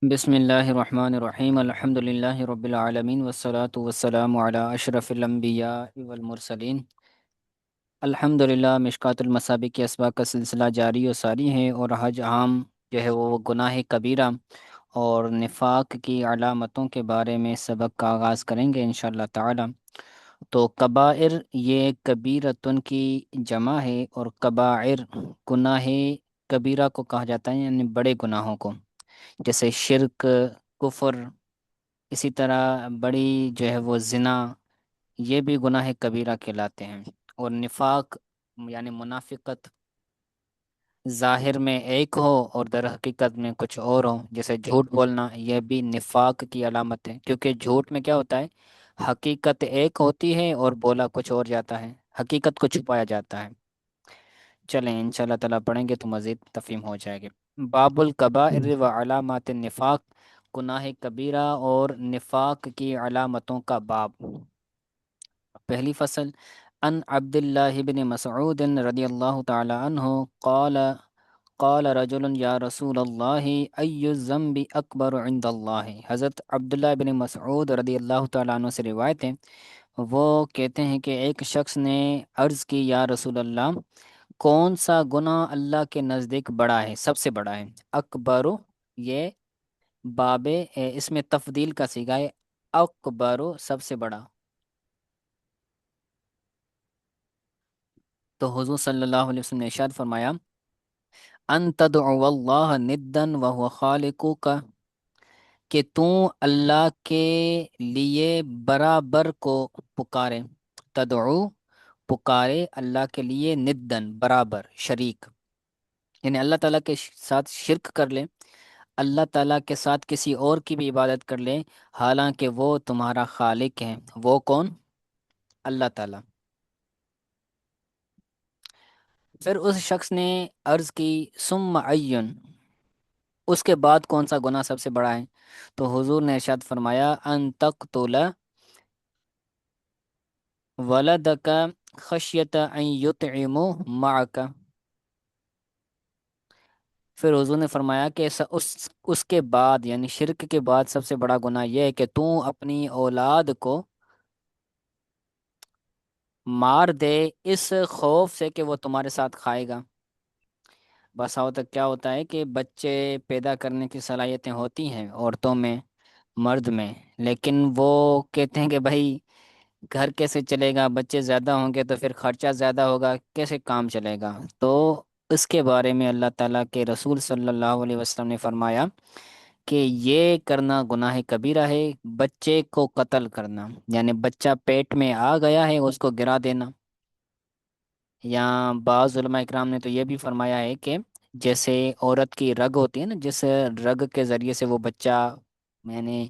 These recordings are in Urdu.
بسم اللہ الرحمن الرحیم الحمد للہ رب العالمین والصلاة والسلام علی اشرف الانبیاء والمرسلین۔ الحمد للہ مشکوٰۃ المصابیح کے اسباق کا سلسلہ جاری و ساری ہے، اور آج عام جو ہے وہ گناہ کبیرہ اور نفاق کی علامتوں کے بارے میں سبق کا آغاز کریں گے انشاءاللہ تعالی۔ تو کبائر یہ کبیرتن کی جمع ہے، اور کبائر گناہ کبیرہ کو کہا جاتا ہے، یعنی بڑے گناہوں کو، جیسے شرک، کفر، اسی طرح بڑی جو ہے وہ زنا، یہ بھی گناہ کبیرہ کہلاتے ہیں۔ اور نفاق یعنی منافقت ظاہر میں ایک ہو اور در حقیقت میں کچھ اور ہو، جیسے جھوٹ بولنا، یہ بھی نفاق کی علامت ہے، کیونکہ جھوٹ میں کیا ہوتا ہے، حقیقت ایک ہوتی ہے اور بولا کچھ اور جاتا ہے، حقیقت کو چھپایا جاتا ہے۔ چلیں انشاءاللہ تعالیٰ پڑھیں گے تو مزید تفہیم ہو جائے گی۔ باب الکبائر و علامات النفاق، گناہ کبیرہ اور نفاق کی علامتوں کا باب۔ پہلی فصل، ان عبد اللہ بن مسعود رضی اللہ تعالی عنہ قال قال رجل یا رسول اللہ ای الذنب اکبر عند اللہ۔ حضرت عبداللہ بن مسعود رضی اللہ تعالیٰ عنہ سے روایت ہے، وہ کہتے ہیں کہ ایک شخص نے عرض کی، یا رسول اللہ، کون سا گناہ اللہ کے نزدیک بڑا ہے، سب سے بڑا ہے؟ اکبر، یہ باب اس میں تفضیل کا صیغہ ہے، اکبر سب سے بڑا۔ تو حضور صلی اللہ علیہ وسلم نے ارشاد فرمایا، ان تدعو اللہ ندا وهو خالقک، کہ تو اللہ کے لیے برابر کو پکارے، تدعو پکارے اللہ کے لیے، ندن برابر، شریک، یعنی اللہ تعالیٰ کے ساتھ شرک کر لے، اللہ تعالیٰ کے ساتھ کسی اور کی بھی عبادت کر لے، حالانکہ وہ تمہارا خالق ہے۔ وہ کون؟ اللہ تعالیٰ۔ پھر اس شخص نے عرض کی، ثم عین، اس کے بعد کون سا گناہ سب سے بڑا ہے؟ تو حضور نے ارشاد فرمایا، ان تقتل ولدک خشیت ان یطعموا معک۔ پھر حضور نے فرمایا کہ اس کے بعد، یعنی شرک کے بعد سب سے بڑا گناہ یہ ہے کہ تو اپنی اولاد کو مار دے اس خوف سے کہ وہ تمہارے ساتھ کھائے گا۔ بسا اوقات کیا ہوتا ہے کہ بچے پیدا کرنے کی صلاحیتیں ہوتی ہیں عورتوں میں، مرد میں، لیکن وہ کہتے ہیں کہ بھائی گھر کیسے چلے گا، بچے زیادہ ہوں گے تو پھر خرچہ زیادہ ہوگا، کیسے کام چلے گا؟ تو اس کے بارے میں اللہ تعالیٰ کے رسول صلی اللہ علیہ وسلم نے فرمایا کہ یہ کرنا گناہ کبیرہ ہے، بچے کو قتل کرنا، یعنی بچہ پیٹ میں آ گیا ہے اس کو گرا دینا۔ یا بعض علماء اکرام نے تو یہ بھی فرمایا ہے کہ جیسے عورت کی رگ ہوتی ہے نا، جس رگ کے ذریعے سے وہ بچہ، یعنی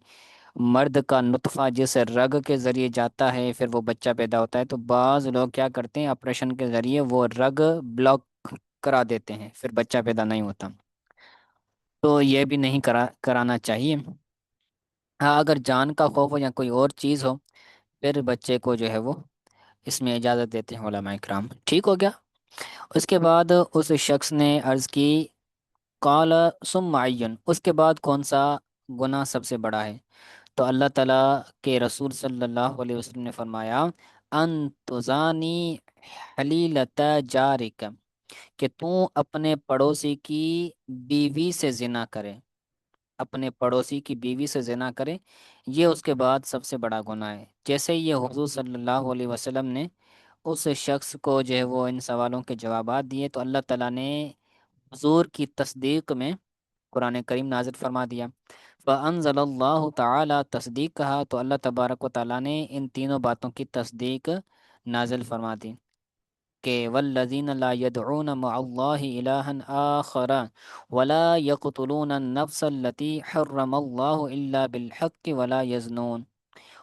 مرد کا نطفہ جس رگ کے ذریعے جاتا ہے پھر وہ بچہ پیدا ہوتا ہے، تو بعض لوگ کیا کرتے ہیں، آپریشن کے ذریعے وہ رگ بلاک کرا دیتے ہیں، پھر بچہ پیدا نہیں ہوتا۔ تو یہ بھی نہیں کرانا چاہیے۔ ہاں اگر جان کا خوف ہو یا کوئی اور چیز ہو، پھر بچے کو جو ہے وہ اس میں اجازت دیتے ہیں علماء کرام۔ ٹھیک ہو گیا؟ اس کے بعد اس شخص نے عرض کی، قال ثم عین، اس کے بعد کون سا گناہ سب سے بڑا ہے؟ تو اللہ تعالیٰ کے رسول صلی اللہ علیہ وسلم نے فرمایا، ان تزانی حلیلت جارک، کہ تو اپنے پڑوسی کی بیوی سے زنا کرے، اپنے پڑوسی کی بیوی سے زنا کرے، یہ اس کے بعد سب سے بڑا گناہ ہے۔ جیسے یہ حضور صلی اللہ علیہ وسلم نے اس شخص کو جو ہے وہ ان سوالوں کے جوابات دیے، تو اللہ تعالیٰ نے حضور کی تصدیق میں قرآن کریم نازل فرما دیا۔ فَأَنزَلَ اللَّهُ تعالیٰ، تصدیق کہا تو اللہ تبارک و تعالیٰ نے ان تینوں باتوں کی تصدیق نازل فرما دی کہ وَالَّذِينَ لَا يَدْعُونَ مَعَ اللَّهِ إِلَٰهًا آخَرَ وَلَا يَقْتُلُونَ النَّفْسَ الَّتِي حَرَّمَ اللَّهُ إِلَّا بِالْحَقِّ وَلَا يَزْنُونَ،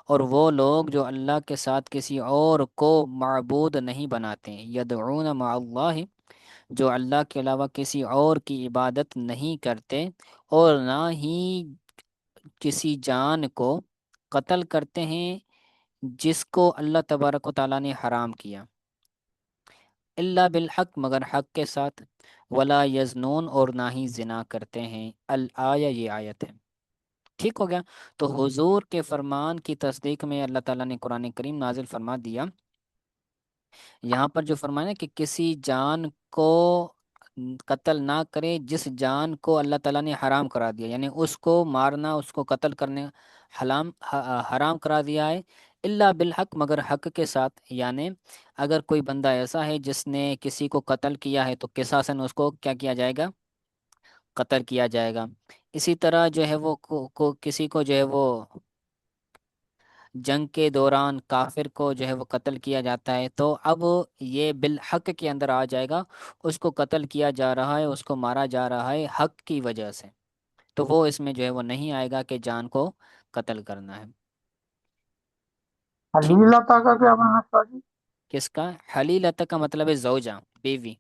اور وہ لوگ جو اللہ کے ساتھ کسی اور کو معبود نہیں بناتے، یدعون مع اللہ، جو اللہ کے علاوہ کسی اور کی عبادت نہیں کرتے، اور نہ ہی کسی جان کو قتل کرتے ہیں جس کو اللہ تبارک و تعالیٰ نے حرام کیا، الا بالحق، مگر حق کے ساتھ، ولا یزنون، اور نہ ہی زنا کرتے ہیں۔ الآیہ، یہ آیت ہے۔ ٹھیک ہو گیا؟ تو حضور کے فرمان کی تصدیق میں اللہ تعالیٰ نے قرآن کریم نازل فرما دیا، یہاں پر جو فرمایا نا کہ کسی جان کو قتل نہ کرے جس جان کو اللہ تعالیٰ نے حرام کرا دیا، یعنی اس کو مارنا، اس کو قتل کرنے حرام کرا دیا ہے، اللہ بالحق، مگر حق کے ساتھ، یعنی اگر کوئی بندہ ایسا ہے جس نے کسی کو قتل کیا ہے تو قصاصاً اس کو کیا کیا جائے گا؟ قتل کیا جائے گا۔ اسی طرح جو ہے وہ کسی کو جو ہے وہ جنگ کے دوران کافر کو جو ہے وہ قتل کیا جاتا ہے، تو اب یہ بالحق کے اندر آ جائے گا، اس کو قتل کیا جا رہا ہے، اس کو مارا جا رہا ہے حق کی وجہ سے، تو وہ اس میں جو ہے وہ نہیں آئے گا کہ جان کو قتل کرنا ہے۔ ٹھیک، حلیلتا کا کیا معنی تھا جی؟ کس کا؟ حلیلت کا مطلب ہے زوجہ، بیوی۔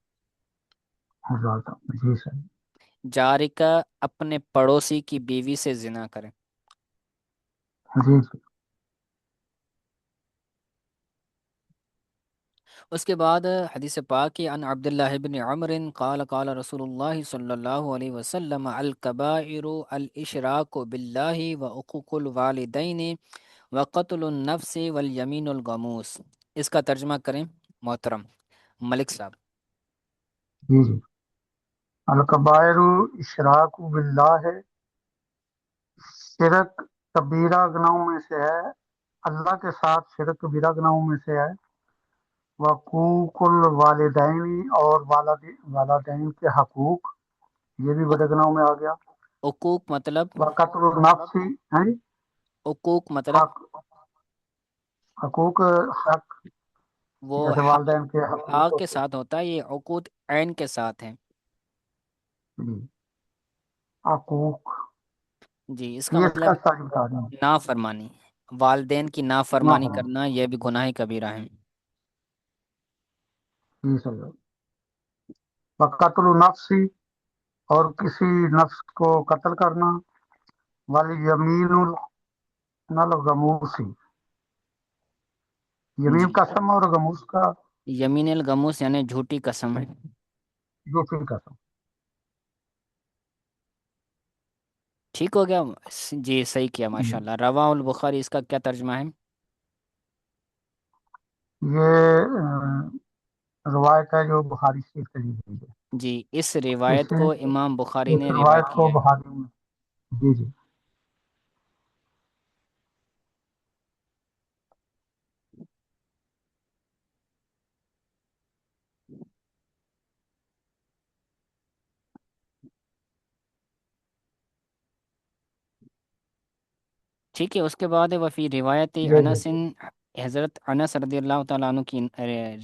حضرت جی صحیح۔ جارکہ اپنے پڑوسی کی بیوی سے زنا کرے۔ جی جی اس کے بعد حدیث پاک کی ان عبداللہ بن عمر قال قال رسول اللہ صلی اللہ علیہ وسلم الکبائر الاشراک باللہ وعقوق الوالدین وقتل النفس والیمین الغموس۔ اس کا ترجمہ کریں محترم ملک صاحب۔ جی جی۔ الکبائر اشراک باللہ ہے، شرک کبیرہ گناہوں میں سے ہے، اللہ کے ساتھ شرک کبیرہ گناہوں میں سے ہے۔ وقوق الوالدین، اور والدین کے حقوق، یہ بھی بڑے گناہوں میں آ گیا۔ حقوق مطلب؟ وقتل النفس ہے جی، حقوق مطلب حق، حقوق، حق، وہ جیسے والدین کے ہاں حقوق کے ہوتے ساتھ ہوتا ہے، یہ عقود عین کے ساتھ ہے۔ ہیں جی، حقوق، جی، اس کا یہ اس کا مطلب ساری بتا دیں۔ نافرمانی، والدین کی نہ نافرمانی فرما، کرنا، یہ بھی گناہ کبیرہ ہے۔ جی صحیح ہے۔ وقتل النفس، اور کسی نفس کو قتل کرنا، والیمین الغموسی، یمین جی، قسم اور غموس کا یمین الغموس یعنی جھوٹی قسم ہے۔ جھوٹی قسم۔ ٹھیک ہو گیا؟ جی صحیح کیا، ماشاء اللہ۔ رواہ البخاری، اس کا کیا ترجمہ ہے؟ یہ روایت ہے جو بخاری شریف سے لی گئی ہے، جی، اس روایت اسے کو امام بخاری اس نے روایت روایت کو کیا ہے۔ بخاری میں، جی جی ٹھیک ہے، اس کے بعد وفی روایت جی جی انس، حضرت انس رضی اللہ تعالیٰ عنہ کی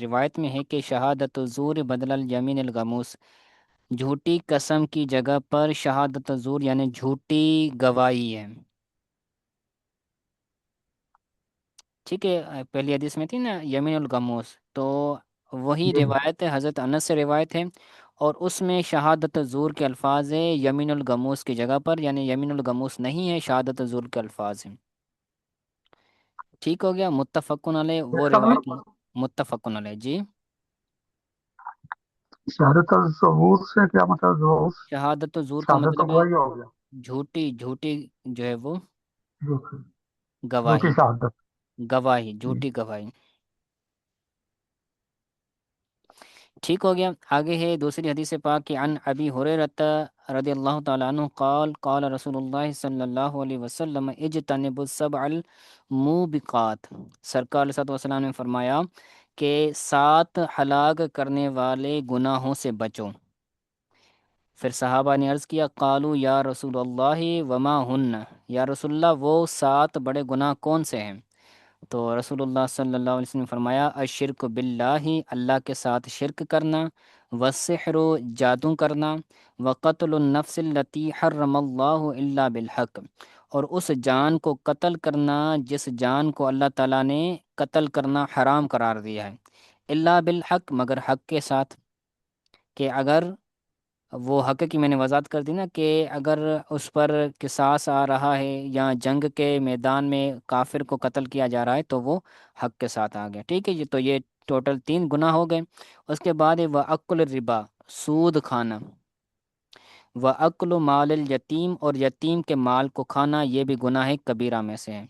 روایت میں ہے کہ شہادت الزور بدل الیمین الغموس، جھوٹی قسم کی جگہ پر شہادت الزور یعنی جھوٹی گواہی ہے۔ ٹھیک ہے، پہلی حدیث میں تھی نا یمین الغموس، تو وہی جی جی روایت ہے، حضرت انس سے روایت ہے، اور اس میں شہادت الزور کے الفاظ ہے یمین الغموس کی جگہ پر، یعنی یمین الغموس نہیں ہے، شہادت الزور کے الفاظ ہیں۔ ٹھیک ہو گیا؟ متفقن علیہ اس وہ کا بھی روایت، متفقن علیہ جی۔ شہادت الظہور سے کیا مطلب؟ ظہور، شہادت الزور کا شہادت مطلب ہے گواہی ہو گیا، جھوٹی جھوٹی جو ہے وہ جھوٹی، جھوٹی گواہی، شہادت۔ گواہی، جی جھوٹی گواہی۔ ٹھیک ہو گیا؟ آگے ہے دوسری حدیث پاک کی ان ابی ہریرہ رضی اللہ تعالیٰ عنہ قال قال رسول اللہ صلی اللہ علیہ وسلم اجتنبوا السبع الموبقات، سرکار علیہ الصلوۃ والسلام نے فرمایا کہ 7 ہلاک کرنے والے گناہوں سے بچو۔ پھر صحابہ نے عرض کیا قالو یا رسول اللہ وما ہن، یا رسول اللہ وہ 7 بڑے گناہ کون سے ہیں؟ تو رسول اللہ صلی اللہ علیہ وسلم نے فرمایا الشرک باللہ، اللہ کے ساتھ شرک کرنا، والسحر جادو کرنا، وقتل النفس التي حرم اللہ الا بالحق، اور اس جان کو قتل کرنا جس جان کو اللہ تعالیٰ نے قتل کرنا حرام قرار دیا ہے، الا بالحق، مگر حق کے ساتھ، کہ اگر وہ حق کی میں نے وضاحت کر دی نا کہ اگر اس پر قصاص آ رہا ہے یا جنگ کے میدان میں کافر کو قتل کیا جا رہا ہے تو وہ حق کے ساتھ آ گیا۔ ٹھیک ہے جی، تو یہ ٹوٹل 3 گناہ ہو گئے۔ اس کے بعد ہے وہ عقل ربا، سود کھانا، و اکل مال الیتیم، اور یتیم کے مال کو کھانا یہ بھی گناہ کبیرہ میں سے ہے۔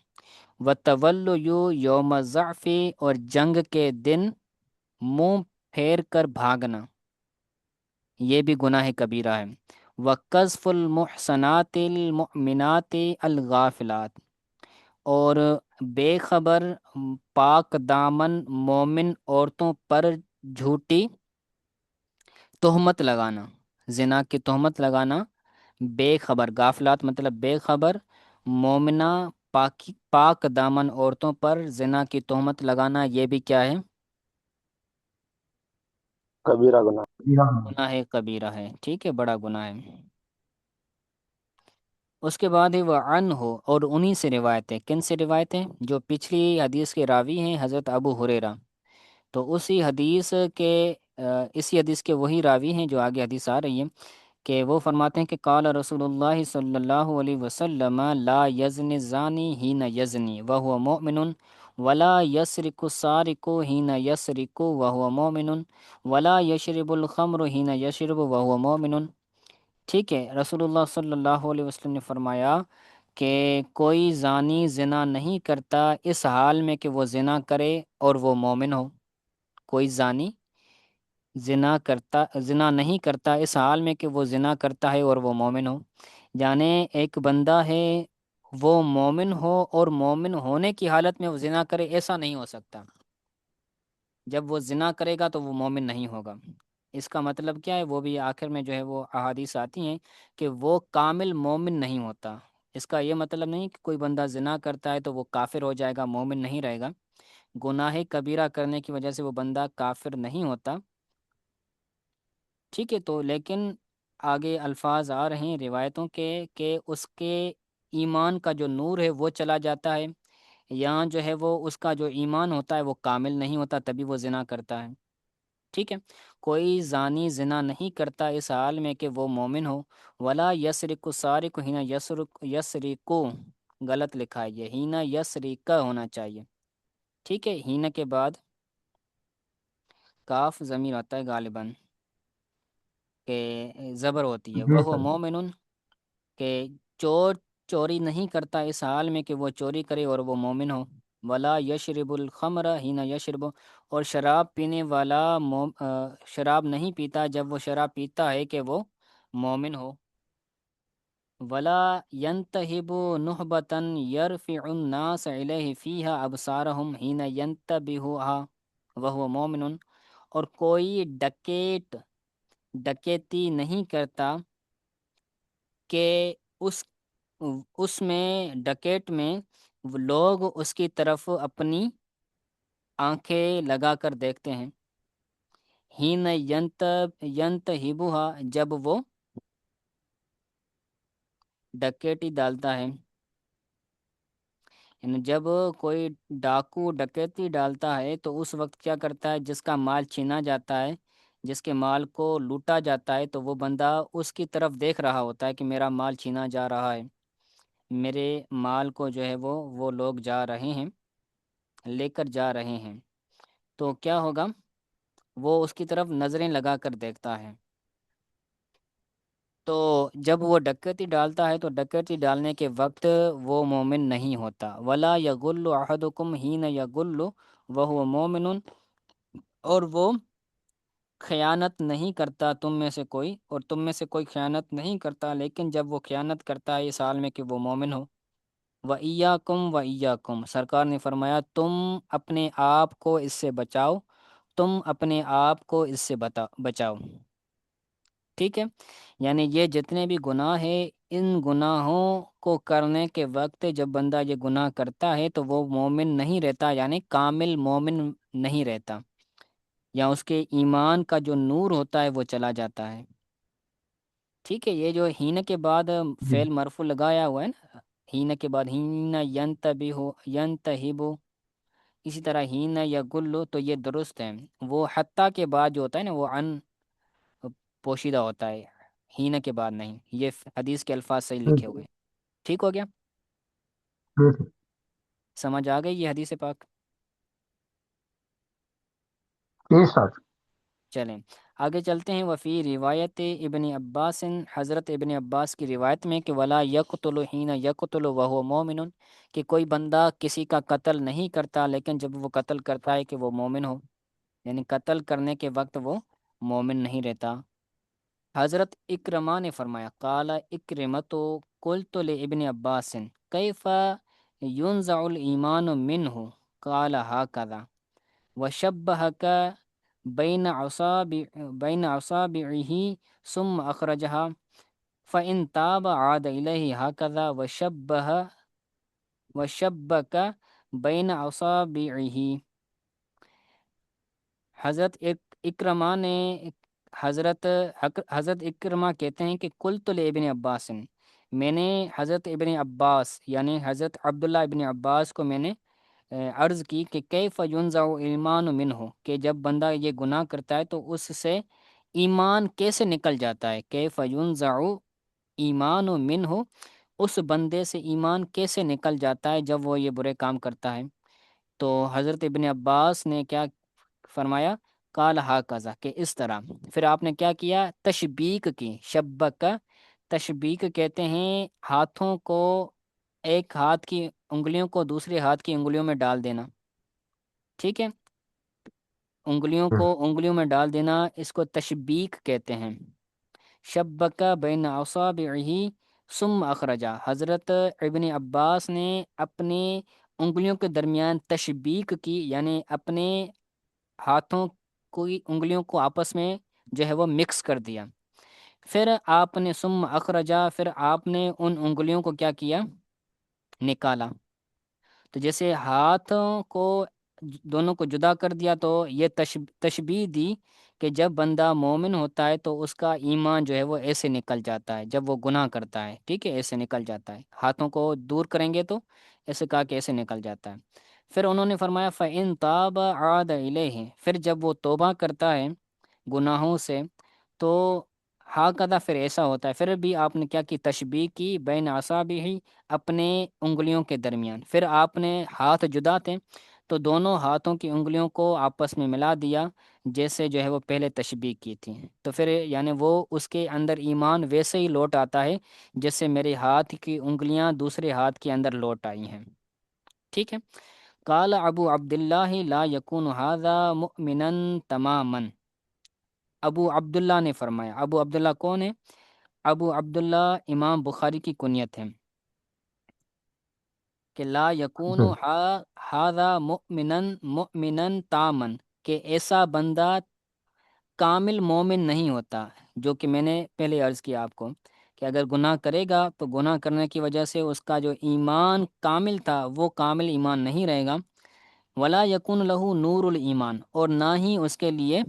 و تولو یوم ضعف، اور جنگ کے دن منہ پھیر کر بھاگنا یہ بھی گناہ کبیرہ ہے۔ وقذف المحصنات المؤمنات الغافلات، اور بے خبر پاک دامن مومن عورتوں پر جھوٹی تہمت لگانا، زنا کی تہمت لگانا، بے خبر، غافلات مطلب بے خبر، مومنہ پاک دامن عورتوں پر زنا کی تہمت لگانا یہ بھی کیا ہے؟ کبیرہ گناہ۔ کبیرہ گناہ کبیرہ ہے، ٹھیک ہے، بڑا گناہ ہے۔ اس کے بعد ہے وہ عن ہو، اور انہی سے روایتیں، کن سے روایتیں؟ جو پچھلی حدیث کے راوی ہیں حضرت ابو ہریرہ، تو اسی حدیث کے اسی حدیث کے وہی راوی ہیں جو آگے حدیث آ رہی ہے، کہ وہ فرماتے ہیں کہ قال رسول اللہ صلی اللہ علیہ وسلم لا یزن الزانی حین یزنی وهو مؤمن ولا یسرق السارق حین یسرق وهو مؤمن ولا یشرب الخمر حین یشرب وهو مؤمن۔ ٹھیک ہے، رسول اللہ صلی اللہ علیہ وسلم نے فرمایا کہ کوئی زانی زنا نہیں کرتا اس حال میں کہ وہ زنا کرے اور وہ مومن ہو۔ کوئی زانی زنا نہیں کرتا اس حال میں کہ وہ زنا کرتا ہے اور وہ مومن ہو، یعنی ایک بندہ ہے وہ مومن ہو اور مومن ہونے کی حالت میں وہ زنا کرے، ایسا نہیں ہو سکتا۔ جب وہ زنا کرے گا تو وہ مومن نہیں ہوگا۔ اس کا مطلب کیا ہے؟ وہ بھی آخر میں جو ہے وہ احادیث آتی ہیں کہ وہ کامل مومن نہیں ہوتا۔ اس کا یہ مطلب نہیں کہ کوئی بندہ زنا کرتا ہے تو وہ کافر ہو جائے گا، مومن نہیں رہے گا۔ گناہ کبیرہ کرنے کی وجہ سے وہ بندہ کافر نہیں ہوتا، ٹھیک ہے۔ تو لیکن آگے الفاظ آ رہے ہیں روایتوں کے کہ اس کے ایمان کا جو نور ہے وہ چلا جاتا ہے، یا جو ہے وہ اس کا جو ایمان ہوتا ہے وہ کامل نہیں ہوتا، تبھی وہ زنا کرتا ہے، ٹھیک ہے۔ کوئی زانی زنا نہیں کرتا اس حال میں کہ وہ مومن ہو۔ ولا یسرق السارق حین یسرق، غلط لکھا ہے، یہ حین یسرق ہونا چاہیے، ٹھیک ہے۔ حین کے بعد کاف ضمیر آتا ہے غالباً، کہ زبر ہوتی ہے، جی وہ سر۔ مومن، کہ چور چوری نہیں کرتا اس حال میں کہ وہ چوری کرے اور وہ مومن ہو۔ ولا یشرب الخمر حین یشرب، اور شراب پینے والا شراب نہیں پیتا جب وہ شراب پیتا ہے کہ وہ مومن ہو۔ ولا ینتہب نہبتا یرفع الناس الیہ فیہا ابصارہم حین ینتبہها وہو مومن، اور کوئی ڈکیتی نہیں کرتا کہ اس میں ڈکیٹ میں لوگ اس کی طرف اپنی آنکھیں لگا کر دیکھتے ہیں۔ ہین ینتہبھا، جب وہ ڈکیٹی ڈالتا ہے، یعنی جب کوئی ڈاکو ڈکیتی ڈالتا ہے تو اس وقت کیا کرتا ہے؟ جس کا مال چھینا جاتا ہے، جس کے مال کو لوٹا جاتا ہے، تو وہ بندہ اس کی طرف دیکھ رہا ہوتا ہے کہ میرا مال چھینا جا رہا ہے، میرے مال کو جو ہے وہ لوگ جا رہے ہیں، لے کر جا رہے ہیں، تو کیا ہوگا؟ وہ اس کی طرف نظریں لگا کر دیکھتا ہے۔ تو جب وہ ڈکیتی ڈالتا ہے تو ڈکیتی ڈالنے کے وقت وہ مومن نہیں ہوتا۔ ولا یغل احدکم حین یغل وهو مومن، اور وہ خیانت نہیں کرتا تم میں سے کوئی، اور تم میں سے کوئی خیانت نہیں کرتا لیکن جب وہ خیانت کرتا ہے اس حال میں کہ وہ مومن ہو۔ وَإِيَّاكُمْ، سرکار نے فرمایا تم اپنے آپ کو اس سے بچاؤ، تم اپنے آپ کو اس سے بچاؤ، ٹھیک ہے۔ یعنی یہ جتنے بھی گناہ ہیں، ان گناہوں کو کرنے کے وقت جب بندہ یہ گناہ کرتا ہے تو وہ مومن نہیں رہتا، یعنی کامل مومن نہیں رہتا، یا اس کے ایمان کا جو نور ہوتا ہے وہ چلا جاتا ہے، ٹھیک ہے۔ یہ جو ہین کے بعد جی فعل مرفوع لگایا ہوا ہے نا، ہین کے بعد ہین ینتہبو، اسی طرح ہین یا گلو، تو یہ درست ہے۔ وہ حتیٰ کے بعد جو ہوتا ہے نا وہ عن پوشیدہ ہوتا ہے، ہین کے بعد نہیں، یہ حدیث کے الفاظ صحیح لکھے ٹھیک ہوئے، ٹھیک ہو گیا؟ ٹھیک ہے۔ سمجھ آ گئی یہ حدیث پاک؟ جی سر۔ چلیں آگے چلتے ہیں۔ وفی روایت ابن عباس، حضرت ابن عباس کی روایت میں کہ ولا یقتل حین یقتل وهو مومن، کہ کوئی بندہ کسی کا قتل نہیں کرتا لیکن جب وہ قتل کرتا ہے کہ وہ مومن ہو، یعنی قتل کرنے کے وقت وہ مومن نہیں رہتا۔ حضرت اکرمہ نے فرمایا قال اکرمۃ قلت لابن عباس کیف ينزع الایمان منه قال هكذا وشبهك بین اصابعه ثم اخرجها فان تاب عاد الیہ هكذا وشبك بین اصابعه۔ حضرت اکرمہ نے حضرت حضرت اکرمہ کہتے ہیں کہ قلت لابن عباس، میں نے حضرت ابن عباس یعنی حضرت عبداللہ ابن عباس کو میں نے عرض کی کہ کیف ینزع ایمان منہ، کہ جب بندہ یہ گناہ کرتا ہے تو اس سے ایمان کیسے نکل جاتا ہے، کیف ینزع ایمان منہ، اس بندے سے ایمان کیسے نکل جاتا ہے جب وہ یہ برے کام کرتا ہے۔ تو حضرت ابن عباس نے کیا فرمایا، قال ہاکذا، کہ اس طرح۔ پھر آپ نے کیا کیا، تشبیک کی، شبک، تشبیک کہتے ہیں ہاتھوں کو، ایک ہاتھ کی انگلیوں کو دوسرے ہاتھ کی انگلیوں میں ڈال دینا، ٹھیک ہے، انگلیوں کو انگلیوں میں ڈال دینا، اس کو تشبیک کہتے ہیں۔ شبک بین اصابعہ ثم اخرجا، حضرت ابن عباس نے اپنے انگلیوں کے درمیان تشبیک کی، یعنی اپنے ہاتھوں کی انگلیوں کو آپس میں جو ہے وہ مکس کر دیا۔ پھر آپ نے ثم اخرجا، پھر آپ نے ان انگلیوں کو کیا کیا، نکالا۔ تو جیسے ہاتھوں کو دونوں کو جدا کر دیا تو یہ تشبیہ دی کہ جب بندہ مومن ہوتا ہے تو اس کا ایمان جو ہے وہ ایسے نکل جاتا ہے جب وہ گناہ کرتا ہے، ٹھیک ہے، ایسے نکل جاتا ہے، ہاتھوں کو دور کریں گے تو ایسے کہا کہ ایسے نکل جاتا ہے۔ پھر انہوں نے فرمایا فَإِن تَابَ عَادَ إِلَيْهِ، پھر جب وہ توبہ کرتا ہے گناہوں سے تو ہاکدہ، پھر ایسا ہوتا ہے۔ پھر بھی آپ نے کیا کی، تشبیہ کی، بین اصابعہ، اپنے انگلیوں کے درمیان۔ پھر آپ نے ہاتھ جدا تھے تو دونوں ہاتھوں کی انگلیوں کو آپس میں ملا دیا جیسے جو ہے وہ پہلے تشبیہ کی تھی، تو پھر یعنی وہ اس کے اندر ایمان ویسے ہی لوٹ آتا ہے جیسے میرے ہاتھ کی انگلیاں دوسرے ہاتھ کے اندر لوٹ آئی ہیں، ٹھیک ہے۔ قال ابو عبداللہ لا یکون ھذا مؤمنا تماما، ابو عبداللہ نے فرمایا، ابو عبداللہ کون ہے، ابو عبداللہ امام بخاری کی کنیت ہے، کہ لا یکون ھذا مؤمنا تاما، کہ ایسا بندہ کامل مومن نہیں ہوتا، جو کہ میں نے پہلے عرض کیا آپ کو کہ اگر گناہ کرے گا تو گناہ کرنے کی وجہ سے اس کا جو ایمان کامل تھا وہ کامل ایمان نہیں رہے گا۔ ولا یکون لہو نور الایمان، اور نہ ہی اس کے لیے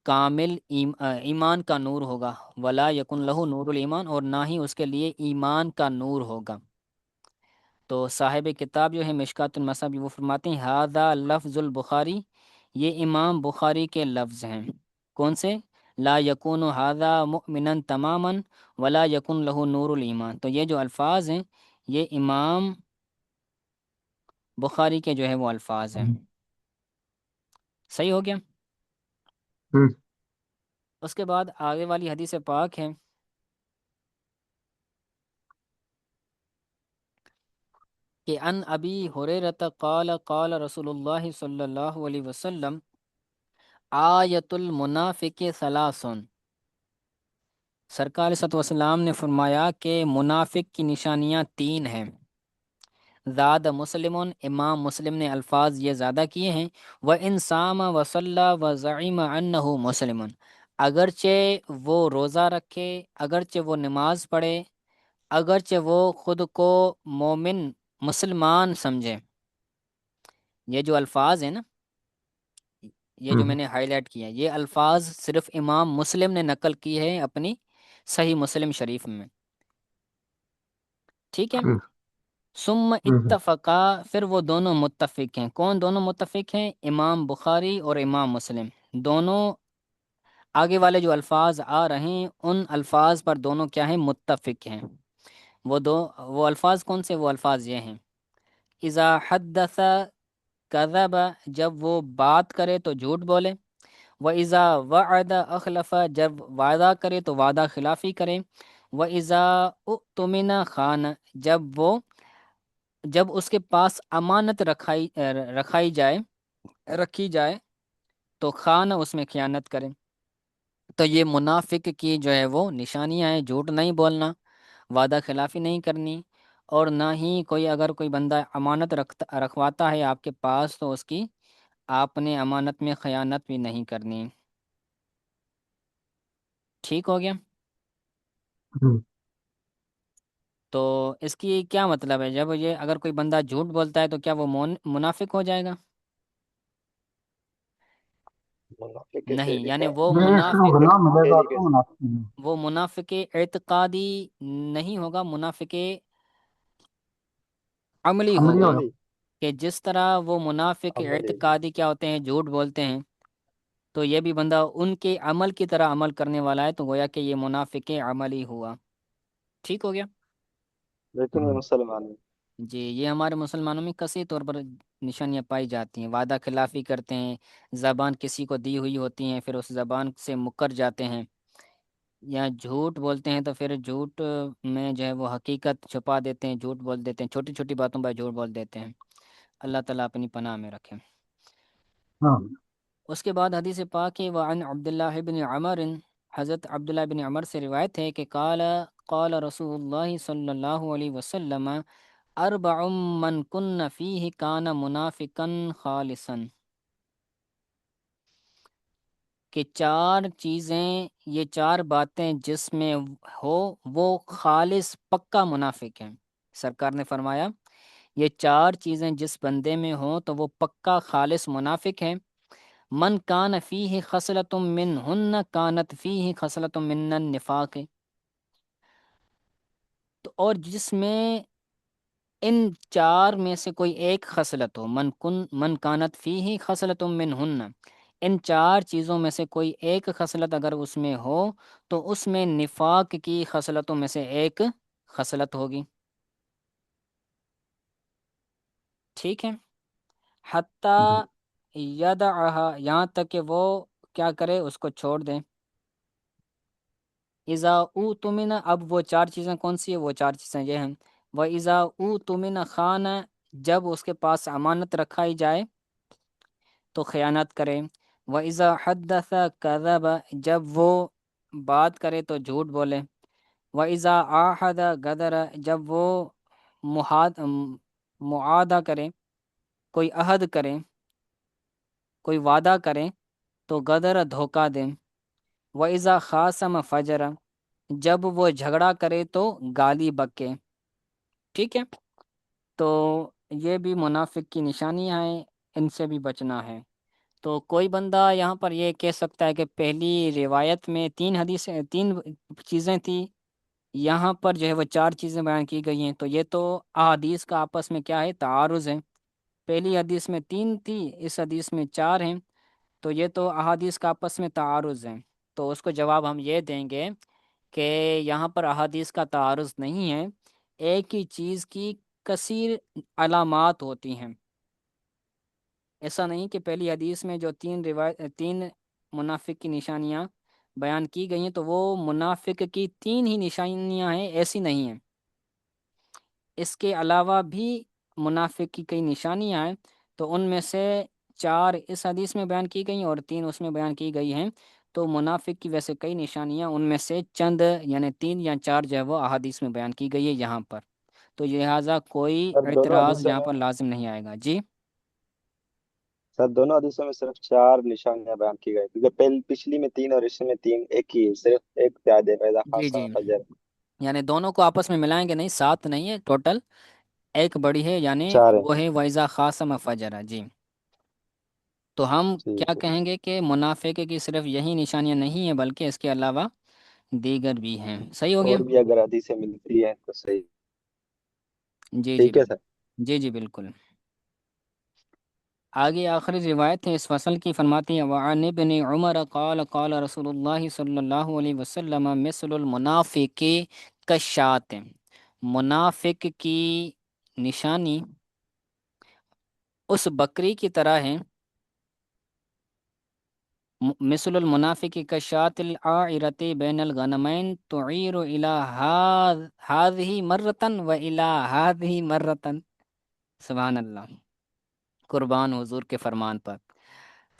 کامل ایمان کا نور ہوگا، ولا یکن لہو نور الایمان، اور نہ ہی اس کے لیے ایمان کا نور ہوگا۔ تو صاحب کتاب جو ہے مشکات المصابیح وہ فرماتے ہیں ھذا لفظ البخاری، یہ امام بخاری کے لفظ ہیں، کون سے، لا یکون ھذا مؤمنا تماما ولا یکن لہو نور الایمان، تو یہ جو الفاظ ہیں یہ امام بخاری کے جو ہے وہ الفاظ ہیں، صحیح ہو گیا۔ اس کے بعد آگے والی حدیث پاک ہے کہ ان ابی ہریرہ قال قال رسول اللہ صلی اللہ علیہ وسلم آیت المنافق ثلاث، سرکار صلی اللہ علیہ وسلم نے فرمایا کہ منافق کی نشانیاں تین ہیں۔ زاد مسلم، امام مسلم نے الفاظ یہ زیادہ کیے ہیں، وہ انسام و صلی و زعیم انہ مسلم، اگرچہ وہ روزہ رکھے، اگرچہ وہ نماز پڑھے، اگرچہ وہ خود کو مومن مسلمان سمجھے۔ یہ جو الفاظ ہیں نا، یہ جو میں نے ہائی لائٹ کیا، یہ الفاظ صرف امام مسلم نے نقل کی ہے اپنی صحیح مسلم شریف میں، ٹھیک ہے۔ ثم اتفقا، پھر وہ دونوں متفق ہیں، کون دونوں متفق ہیں، امام بخاری اور امام مسلم دونوں، آگے والے جو الفاظ آ رہے ہیں ان الفاظ پر دونوں کیا ہیں، متفق ہیں۔ وہ الفاظ کون سے، وہ الفاظ یہ ہیں، اذا حدث کذب، جب وہ بات کرے تو جھوٹ بولے، وَإِذَا وَعَدَ أَخْلَفَ، جب وعدہ کرے تو وعدہ خلافی کرے، وَإِذَا اؤْتُمِنَ خان، جب اس کے پاس امانت رکھائی جائے رکھی جائے تو خان، اس میں خیانت کرے۔ تو یہ منافق کی جو ہے وہ نشانیاں ہیں، جھوٹ نہیں بولنا، وعدہ خلافی نہیں کرنی، اور نہ ہی اگر کوئی بندہ امانت رکھواتا ہے آپ کے پاس تو اس کی آپ نے امانت میں خیانت بھی نہیں کرنی۔ ٹھیک ہو گیا؟ جی تو اس کی کیا مطلب ہے، جب یہ اگر کوئی بندہ جھوٹ بولتا ہے تو کیا وہ منافق ہو جائے گا؟ منافق کیسے نہیں، یعنی لکھا ہے؟ وہ جی، اس کو منافق، گناہ ملے گا پہلی تو کیسے؟ منافق نہیں۔ وہ منافق اعتقادی نہیں ہوگا، منافق عملی عملی ہوگا، ہو جائے۔ عملی، کہ جس طرح وہ منافق عملی، اعتقادی کیا ہوتے ہیں، جھوٹ بولتے ہیں، تو یہ بھی بندہ ان کے عمل کی طرح عمل کرنے والا ہے، تو گویا کہ یہ منافق عملی ہوا۔ ٹھیک ہو گیا؟ لیکن یہ مسلمان ہے۔ جی، یہ ہمارے مسلمانوں میں کثیر طور پر نشانیاں پائی جاتی ہیں، وعدہ خلافی کرتے ہیں، زبان کسی کو دی ہوئی ہوتی ہیں پھر اس زبان سے مکر جاتے ہیں، یا جھوٹ بولتے ہیں تو پھر جھوٹ میں جو ہے وہ حقیقت چھپا دیتے ہیں، جھوٹ بول دیتے ہیں، چھوٹی چھوٹی باتوں پر جھوٹ بول دیتے ہیں۔ اللہ تعالیٰ اپنی پناہ میں رکھے۔ ہاں اس کے بعد حدیث پاک ہے، وعن عبداللہ بن عمر، حضرت عبداللہ بن عمر سے روایت ہے کہ قال رسول اللہ صلی اللہ علیہ وسلم، اربع من کن فیہ کان منافقا خالصا، کہ چار چیزیں، یہ چار باتیں جس میں ہو وہ خالص پکا منافق ہے۔ سرکار نے فرمایا یہ چار چیزیں جس بندے میں ہوں تو وہ پکا خالص منافق ہے۔ من کان فیہ خصلۃ منہن کانت فیہ خصلۃ من النفاق، تو اور جس میں ان چار میں سے کوئی ایک خصلت ہو، من کانت فیہ خصلۃ منہن، ان چار چیزوں میں سے کوئی ایک خصلت اگر اس میں ہو تو اس میں نفاق کی خصلتوں میں سے ایک خصلت ہوگی۔ ٹھیک ہے؟ جی حتیٰ یدعہا، یہاں تک کہ وہ کیا کرے، اس کو چھوڑ دیں۔ اذا اوتمن، اب وہ چار چیزیں کون سی ہیں، وہ چار چیزیں یہ ہیں، وہ اذا اوتمن خان، جب اس کے پاس امانت رکھائی جائے تو خیانت کرے، وَإِذَا حَدَّثَ كَذَبَ، جب وہ بات کرے تو جھوٹ بولے، وَإِذَا عَاهَدَ غَدَرَ، جب وہ معاہدہ کرے، کوئی عہد کرے، کوئی وعدہ کرے تو غدر، دھوکہ دیں، وَإِذَا خَاصَمَ فَجَرَ، جب وہ جھگڑا کرے تو گالی بکے۔ ٹھیک ہے؟ تو یہ بھی منافق کی نشانیاں ہیں، ان سے بھی بچنا ہے۔ تو کوئی بندہ یہاں پر یہ کہہ سکتا ہے کہ پہلی روایت میں تین چیزیں تھیں، یہاں پر جو ہے وہ چار چیزیں بیان کی گئی ہیں، تو یہ تو احادیث کا آپس میں کیا ہے، تعارض ہے۔ پہلی حدیث میں تین تھی، اس حدیث میں چار ہیں، تو یہ تو احادیث کا آپس میں تعارض ہے۔ تو اس کو جواب ہم یہ دیں گے کہ یہاں پر احادیث کا تعارض نہیں ہے، ایک ہی چیز کی کثیر علامات ہوتی ہیں۔ ایسا نہیں کہ پہلی حدیث میں جو تین منافق کی نشانیاں بیان کی گئی ہیں تو وہ منافق کی تین ہی نشانیاں ہیں، ایسی نہیں ہیں، اس کے علاوہ بھی منافق کی کئی نشانیاں ہیں، تو ان میں سے چار اس حدیث میں بیان کی گئی ہیں اور تین اس میں بیان کی گئی ہیں۔ تو منافق کی ویسے کئی نشانیاں، ان میں سے چند یعنی تین یا چار جو ہے وہ احادیث میں بیان کی گئی ہے یہاں پر، تو لہٰذا کوئی سر دونوں اعتراض حدیثوں یہاں میں پر لازم نہیں آئے گا۔ جی سر دونوں حدیثوں میں صرف چار نشانیاں بیان کی گئی، کیونکہ پچھلی میں تین اور اس میں تین، ایک ہی ہے، صرف ایک پیادے پیدا جی خاصا جی، فجر، یعنی دونوں کو آپس میں ملائیں گے نہیں، سات نہیں ہے ٹوٹل، ایک بڑی ہے، یعنی چار ہے۔ وہ ہے وَإِذَا خَاصَمَ فَجَرَ۔ جی، تو ہم کیا ٹھیک ہے، کہیں گے کہ منافق کی صرف یہی نشانیاں نہیں ہیں بلکہ اس کے علاوہ دیگر بھی ہیں۔ صحیح ہو گیا؟ اور بھی اگر حدیثیں ملتی ہیں تو صحیح۔ جی جی ٹھیک ہے سر۔ جی جی بالکل۔ آگے آخری روایت ہے اس فصل کی، فرماتی ہے وعن ابن عمر قال قال رسول اللہ صلی اللہ علیہ وسلم مثل المنافق کشات، منافق کی نشانی اس بکری کی طرح ہے، مثل المنافق کشات العائرۃ بین الغنمین تعیر الی هذه مرتن و الی هذه مرتن۔ سبحان اللہ، قربان حضور کے فرمان پر۔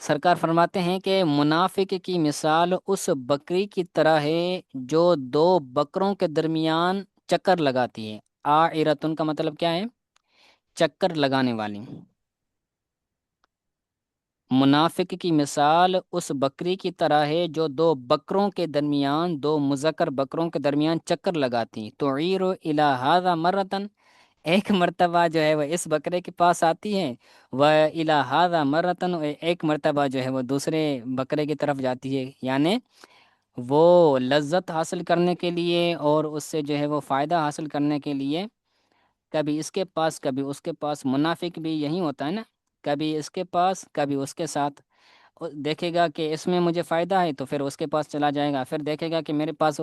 سرکار فرماتے ہیں کہ منافق کی مثال اس بکری کی طرح ہے جو دو بکروں کے درمیان چکر لگاتی ہے۔ عائرتن کا مطلب کیا ہے؟ چکر لگانے والی۔ منافق کی مثال اس بکری کی طرح ہے جو دو بکروں کے درمیان، دو مذکر بکروں کے درمیان چکر لگاتی، تعیر الی ھذا مرتن، ایک مرتبہ جو ہے وہ اس بکرے کے پاس آتی ہے، وہ الی ھذا مرتن، ایک مرتبہ جو ہے وہ دوسرے بکرے کی طرف جاتی ہے، یعنی وہ لذت حاصل کرنے کے لیے اور اس سے جو ہے وہ فائدہ حاصل کرنے کے لیے کبھی اس کے پاس کبھی اس کے پاس۔ منافق بھی یہی ہوتا ہے نا، کبھی اس کے پاس کبھی اس کے ساتھ، دیکھے گا کہ اس میں مجھے فائدہ ہے تو پھر اس کے پاس چلا جائے گا، پھر دیکھے گا کہ میرے پاس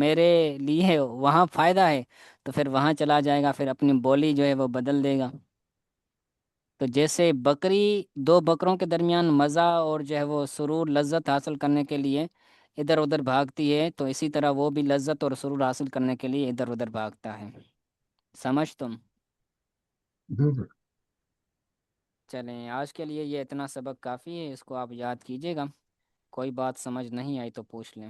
میرے لیے وہاں فائدہ ہے تو پھر وہاں چلا جائے گا، پھر اپنی بولی جو ہے وہ بدل دے گا۔ تو جیسے بکری دو بکروں کے درمیان مزہ اور جو ہے وہ سرور لذت حاصل کرنے کے لیے ادھر ادھر بھاگتی ہے، تو اسی طرح وہ بھی لذت اور سرور حاصل کرنے کے لیے ادھر ادھر بھاگتا ہے۔ سمجھ تم؟ جی جی۔ چلیں، آج کے لیے یہ اتنا سبق کافی ہے، اس کو آپ یاد کیجیے گا، کوئی بات سمجھ نہیں آئی تو پوچھ لیں۔